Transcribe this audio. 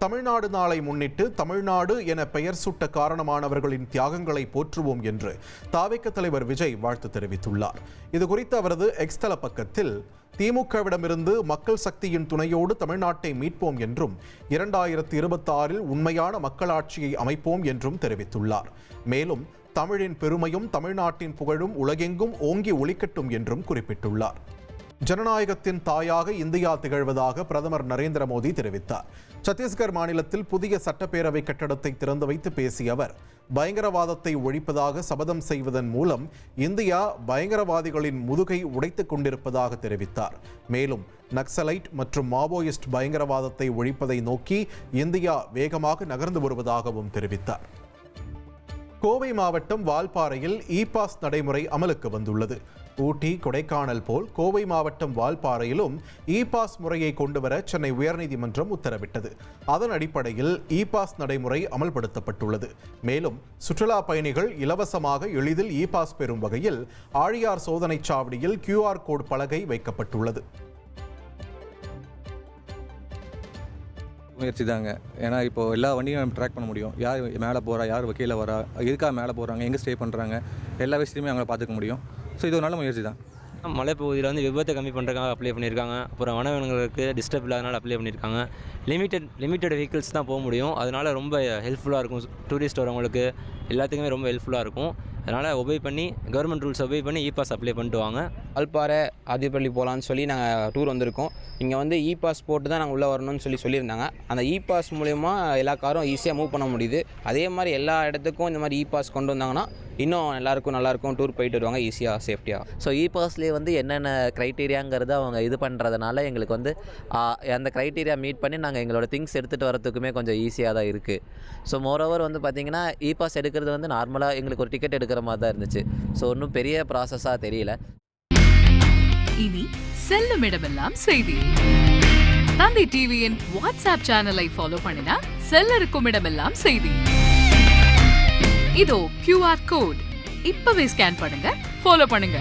தமிழ்நாடு நாளை முன்னிட்டு தமிழ்நாடு என பெயர் சூட்ட காரணமானவர்களின் தியாகங்களை போற்றுவோம் என்று தாவேக தலைவர் விஜய் வாழ்த்து தெரிவித்துள்ளார். இதுகுறித்து அவரது எக்ஸ் தள பக்கத்தில் திமுகவிடமிருந்து மக்கள் சக்தியின் துணையோடு தமிழ்நாட்டை மீட்போம் என்றும் 2026 உண்மையான மக்களாட்சியை அமைப்போம் என்றும் தெரிவித்துள்ளார். மேலும் தமிழின் பெருமையும் தமிழ்நாட்டின் புகழும் உலகெங்கும் ஓங்கி ஒலிக்கட்டும் என்றும் குறிப்பிட்டுள்ளார். ஜனநாயகத்தின் தாயாக இந்தியா திகழ்வதாக பிரதமர் நரேந்திர மோடி தெரிவித்தார். சத்தீஸ்கர் மாநிலத்தில் புதிய சட்டப்பேரவை கட்டடத்தை திறந்து வைத்து பேசிய அவர், பயங்கரவாதத்தை ஒழிப்பதாக சபதம் செய்வதன் மூலம் இந்தியா பயங்கரவாதிகளின் முதுகை உடைத்துக் கொண்டிருப்பதாக தெரிவித்தார். மேலும் நக்சலைட் மற்றும் மாவோயிஸ்ட் பயங்கரவாதத்தை ஒழிப்பதை நோக்கி இந்தியா வேகமாக நகர்ந்து வருவதாகவும் தெரிவித்தார். கோவை மாவட்டம் வால்பாறையில் இ-பாஸ் நடைமுறை அமலுக்கு வந்துள்ளது. ஊட்டி, கொடைக்கானல் போல் கோவை மாவட்டம் வால்பாறையிலும் இ-பாஸ் முறையை கொண்டுவர சென்னை உயர்நீதிமன்றம் உத்தரவிட்டது. அதன் அடிப்படையில் இ-பாஸ் நடைமுறை அமல்படுத்தப்பட்டுள்ளது. மேலும் சுற்றுலா பயணிகள் இலவசமாக எளிதில் இ-பாஸ் பெறும் வகையில் ஆழியார் சோதனைச் சாவடியில் QR கோட் பலகை வைக்கப்பட்டுள்ளது. முயற்சி தாங்க. ஏன்னா இப்போ எல்லா வண்டியும் நம்ம ட்ராக் பண்ண முடியும். யார் மேலே போகிறா, யார் கீழே வரா, எதுக்காக மேலே போகிறாங்க, எங்கே ஸ்டே பண்ணுறாங்க, எல்லா விஷயத்தையுமே அவங்கள பார்த்துக்க முடியும். ஸோ இது ஒரு நல்ல முயற்சி தான். மலைப்பகுதியில் வந்து விபத்தை கம்மி பண்ணுறதுக்காக அப்ளை பண்ணியிருக்காங்க. அப்புறம் வனவிலங்குகளுக்கு டிஸ்டர்ப் இல்லாதனால அப்ளை பண்ணியிருக்காங்க. லிமிட்டட் வெஹிக்கிள்ஸ் தான் போக முடியும். அதனால் ரொம்ப ஹெல்ப்ஃபுல்லாக இருக்கும். டூரிஸ்ட் வரவங்களுக்கு எல்லாத்துக்குமே ரொம்ப ஹெல்ப்ஃபுல்லாக இருக்கும். அதனால் கவர்மெண்ட் ரூல்ஸ் ஒபே பண்ணி இ-பாஸ் அப்ளை பண்ணிட்டு வாங்க. வால்பாறை ஆதிப்பள்ளி போகலான்னு சொல்லி நாங்கள் டூர் வந்திருக்கோம். இங்கே வந்து இ-பாஸ் போட்டு தான் நாங்கள் உள்ளே வரணும்னு சொல்லியிருந்தாங்க. அந்த இ-பாஸ் மூலயமா எல்லா காரும் ஈஸியாக மூவ் பண்ண முடியுது. அதே மாதிரி எல்லா இடத்துக்கும் இந்த மாதிரி இ-பாஸ் கொண்டு வந்தாங்கன்னா இன்னும் எல்லாருக்கும் நல்லாயிருக்கும். டூர் போயிட்டு வருவாங்க ஈஸியாக, சேஃப்டியாக. ஸோ இ-பாஸ்லேயே வந்து என்னென்ன க்ரைட்டீரியாங்கிறத அவங்க இது பண்ணுறதுனால எங்களுக்கு வந்து அந்த க்ரைட்டீரியா மீட் பண்ணி நாங்கள் எங்களோட திங்ஸ் எடுத்துகிட்டு வரத்துக்குமே கொஞ்சம் ஈஸியாக தான் இருக்குது. ஸோ மோரோவர் வந்து பார்த்திங்கன்னா இ-பாஸ் எடுக்கிறது வந்து நார்மலாக எங்களுக்கு ஒரு டிக்கெட் எடுக்கிற மாதிரி தான் இருந்துச்சு. ஸோ ஒன்றும் பெரிய ப்ராசஸாக தெரியல. இனி செல்லும் இடமெல்லாம் செய்தி. தந்தி டிவியின் வாட்ஸ்அப் சேனலை ஃபாலோ பண்ணினா செல்ல இருக்கும் இடமெல்லாம் செய்தி. இதோ QR கோட் இப்பவே ஸ்கேன் பண்ணுங்க, ஃபாலோ பண்ணுங்க.